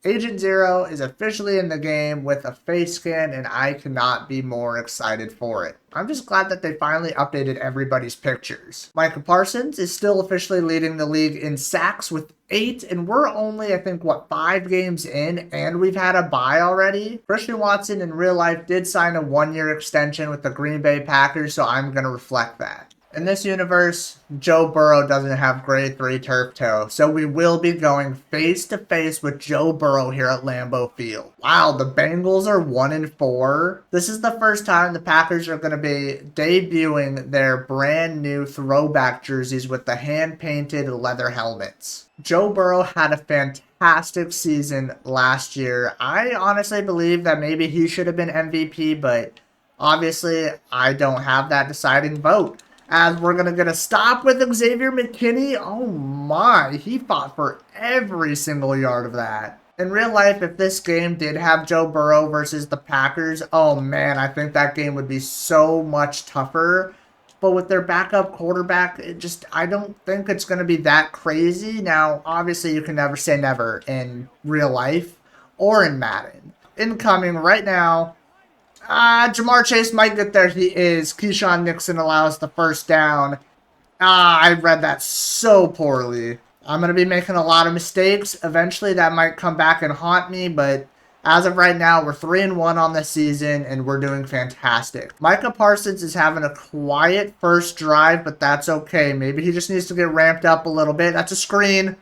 Agent Zero is officially in the game with a face scan, and I cannot be more excited for it. I'm just glad that they finally updated everybody's pictures. Micah Parsons is still officially leading the league in sacks with 8, and we're only, I think, 5 games in, and we've had a bye already. Christian Watson in real life did sign a 1-year extension with the Green Bay Packers, so I'm going to reflect that. In this universe, Joe Burrow doesn't have grade 3 turf toe, so we will be going face to face with Joe Burrow here at Lambeau Field. Wow, the Bengals are 1-4. This is the first time the Packers are going to be debuting their brand new throwback jerseys with the hand-painted leather helmets. Joe Burrow had a fantastic season last year. I honestly believe that maybe he should have been MVP, but obviously I don't have that deciding vote. As we're going to get a stop with Xavier McKinney. Oh my, he fought for every single yard of that. In real life, if this game did have Joe Burrow versus the Packers, oh man, I think that game would be so much tougher. But with their backup quarterback, I don't think it's going to be that crazy. Now, obviously, you can never say never in real life or in Madden. Incoming right now. Jamar Chase might get there. He is. Keyshawn Nixon allows the first down. I read that so poorly. I'm going to be making a lot of mistakes. Eventually, that might come back and haunt me, but as of right now, we're 3-1 on the season, and we're doing fantastic. Micah Parsons is having a quiet first drive, but that's okay. Maybe he just needs to get ramped up a little bit. That's a screen.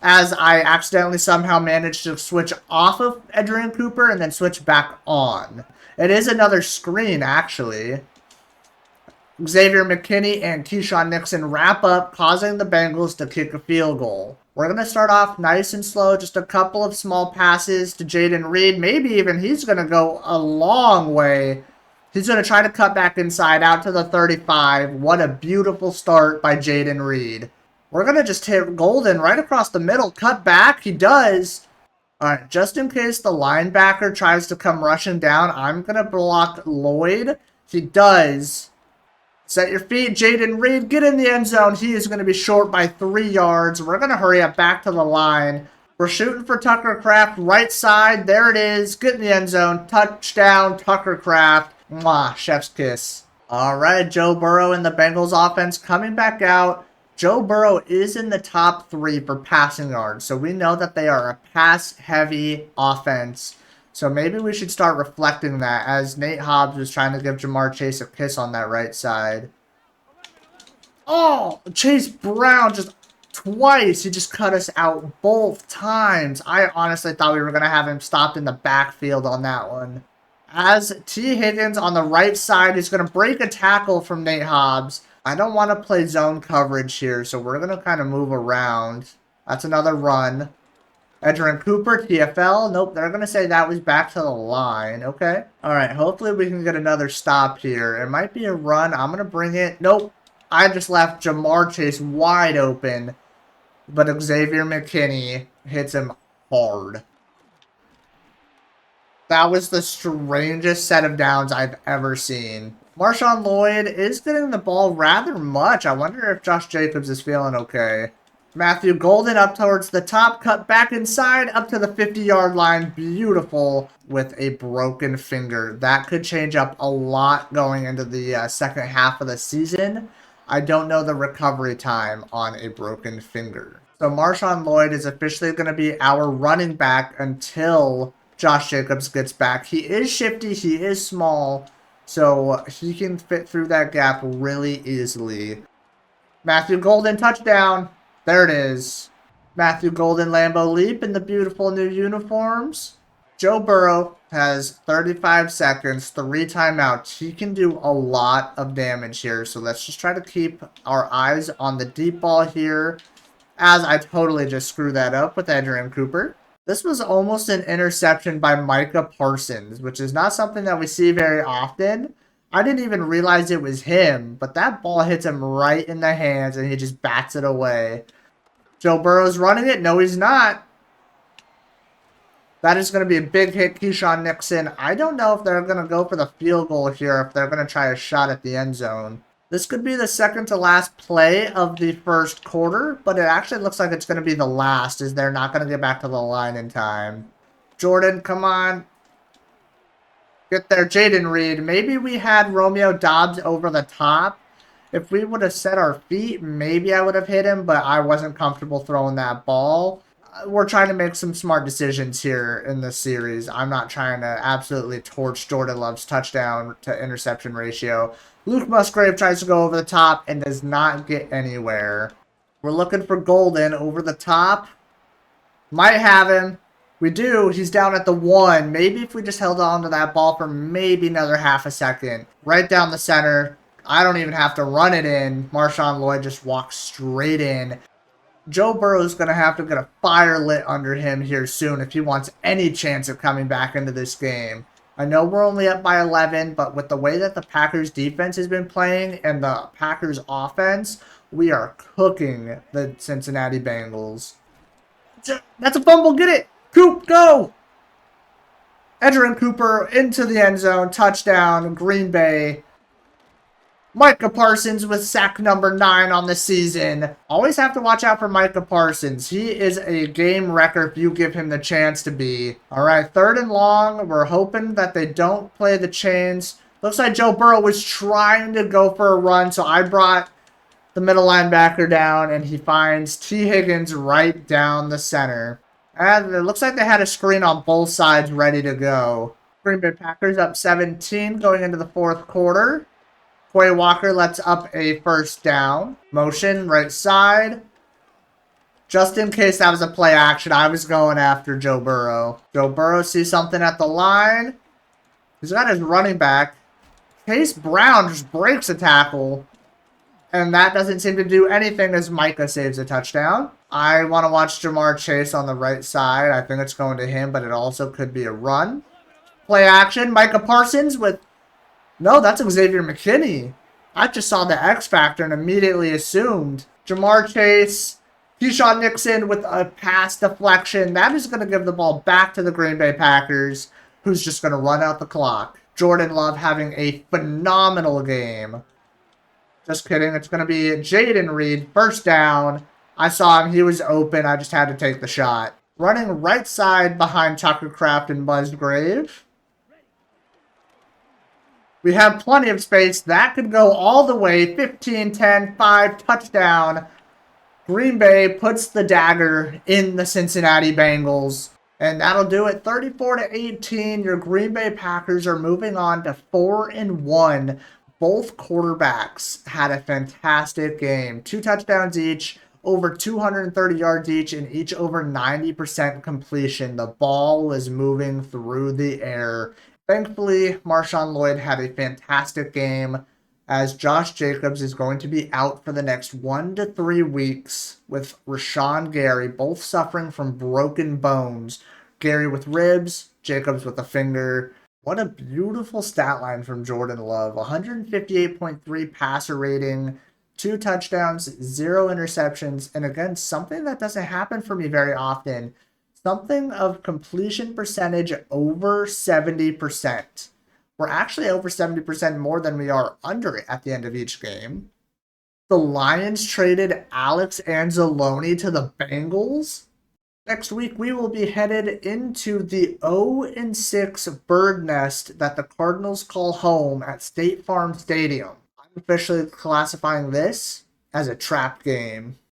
As I accidentally somehow managed to switch off of Adrian Cooper and then switch back on. It is another screen, actually. Xavier McKinney and Keyshawn Nixon wrap up, causing the Bengals to kick a field goal. We're going to start off nice and slow, just a couple of small passes to Jayden Reed. Maybe even he's going to go a long way. He's going to try to cut back inside out to the 35. What a beautiful start by Jayden Reed. We're going to just hit Golden right across the middle. Cut back. He does. All right, just in case the linebacker tries to come rushing down, I'm going to block Lloyd. He does. Set your feet, Jayden Reed. Get in the end zone. He is going to be short by 3 yards. We're going to hurry up back to the line. We're shooting for Tucker Kraft. Right side. There it is. Get in the end zone. Touchdown, Tucker Kraft. Mwah, chef's kiss. All right, Joe Burrow and the Bengals offense coming back out. Joe Burrow is in the top 3 for passing yards, so we know that they are a pass-heavy offense. So maybe we should start reflecting that as Nate Hobbs was trying to give Jamar Chase a kiss on that right side. Oh, Chase Brown just twice. He just cut us out both times. I honestly thought we were going to have him stopped in the backfield on that one. As T. Higgins on the right side is going to break a tackle from Nate Hobbs. I don't want to play zone coverage here, so we're going to kind of move around. That's another run. Adrian Cooper, TFL. Nope, they're going to say that was back to the line. Okay. All right, hopefully we can get another stop here. It might be a run. I'm going to bring it. Nope. I just left Jamar Chase wide open, but Xavier McKinney hits him hard. That was the strangest set of downs I've ever seen. Marshawn Lloyd is getting the ball rather much. I wonder if Josh Jacobs is feeling okay. Matthew Golden up towards the top, cut back inside, up to the 50-yard line. Beautiful with a broken finger. That could change up a lot going into the second half of the season. I don't know the recovery time on a broken finger. So Marshawn Lloyd is officially going to be our running back until Josh Jacobs gets back. He is shifty, he is small, so he can fit through that gap really easily. Matthew Golden, touchdown. There it is. Matthew Golden, Lambeau Leap in the beautiful new uniforms. Joe Burrow has 35 seconds, 3 timeouts. He can do a lot of damage here, so let's just try to keep our eyes on the deep ball here, as I totally just screwed that up with Adrian Cooper. This was almost an interception by Micah Parsons, which is not something that we see very often. I didn't even realize it was him, but that ball hits him right in the hands and he just bats it away. Joe Burrow's running it. No, he's not. That is going to be a big hit, Keyshawn Nixon. I don't know if they're going to go for the field goal here, if they're going to try a shot at the end zone. This could be the second to last play of the first quarter, but it actually looks like it's going to be the last, as they're not going to get back to the line in time. Jordan, come on. Get there, Jaden Reed. Maybe we had Romeo Dobbs over the top. If we would have set our feet, maybe I would have hit him, but I wasn't comfortable throwing that ball. We're trying to make some smart decisions here in this series. I'm not trying to absolutely torch Jordan Love's touchdown to interception ratio. Luke Musgrave tries to go over the top and does not get anywhere. We're looking for Golden over the top. Might have him. We do. He's down at the 1. Maybe if we just held on to that ball for maybe another half a second. Right down the center. I don't even have to run it in. Marshawn Lloyd just walks straight in. Joe Burrow is going to have to get a fire lit under him here soon if he wants any chance of coming back into this game. I know we're only up by 11, but with the way that the Packers defense has been playing and the Packers offense, we are cooking the Cincinnati Bengals. That's a fumble. Get it. Coop, go. Edgerrin Cooper into the end zone. Touchdown, Green Bay. Micah Parsons with sack number 9 on the season. Always have to watch out for Micah Parsons. He is a game wrecker if you give him the chance to be. All right, 3rd and long. We're hoping that they don't play the chains. Looks like Joe Burrow was trying to go for a run, so I brought the middle linebacker down, and he finds T. Higgins right down the center. And it looks like they had a screen on both sides ready to go. Green Bay Packers up 17 going into the 4th quarter. Quay Walker lets up a first down. Motion, right side. Just in case that was a play action, I was going after Joe Burrow. Joe Burrow sees something at the line. He's got his running back. Case Brown just breaks a tackle. And that doesn't seem to do anything as Micah saves a touchdown. I want to watch Jamar Chase on the right side. I think it's going to him, but it also could be a run. Play action. Micah Parsons with... No, that's Xavier McKinney. I just saw the X Factor and immediately assumed. Jamar Chase, Keyshawn Nixon with a pass deflection. That is going to give the ball back to the Green Bay Packers, who's just going to run out the clock. Jordan Love having a phenomenal game. Just kidding. It's going to be Jaden Reed. First down. I saw him. He was open. I just had to take the shot. Running right side behind Tucker Kraft and Musgrave. We have plenty of space. That could go all the way. 15, 10, 5, touchdown. Green Bay puts the dagger in the Cincinnati Bengals. And that'll do it. 34-18. Your Green Bay Packers are moving on to 4-1. Both quarterbacks had a fantastic game. 2 touchdowns each, over 230 yards each, and each over 90% completion. The ball was moving through the air. Thankfully, Marshawn Lloyd had a fantastic game, as Josh Jacobs is going to be out for the next 1 to 3 weeks with Rashawn Gary, both suffering from broken bones. Gary with ribs, Jacobs with a finger. What a beautiful stat line from Jordan Love. 158.3 passer rating, 2 touchdowns, 0 interceptions, and again, something that doesn't happen for me very often. Something of completion percentage over 70%. We're actually over 70% more than we are under it at the end of each game. The Lions traded Alex Anzalone to the Bengals. Next week, we will be headed into the 0-6 bird nest that the Cardinals call home at State Farm Stadium. I'm officially classifying this as a trap game.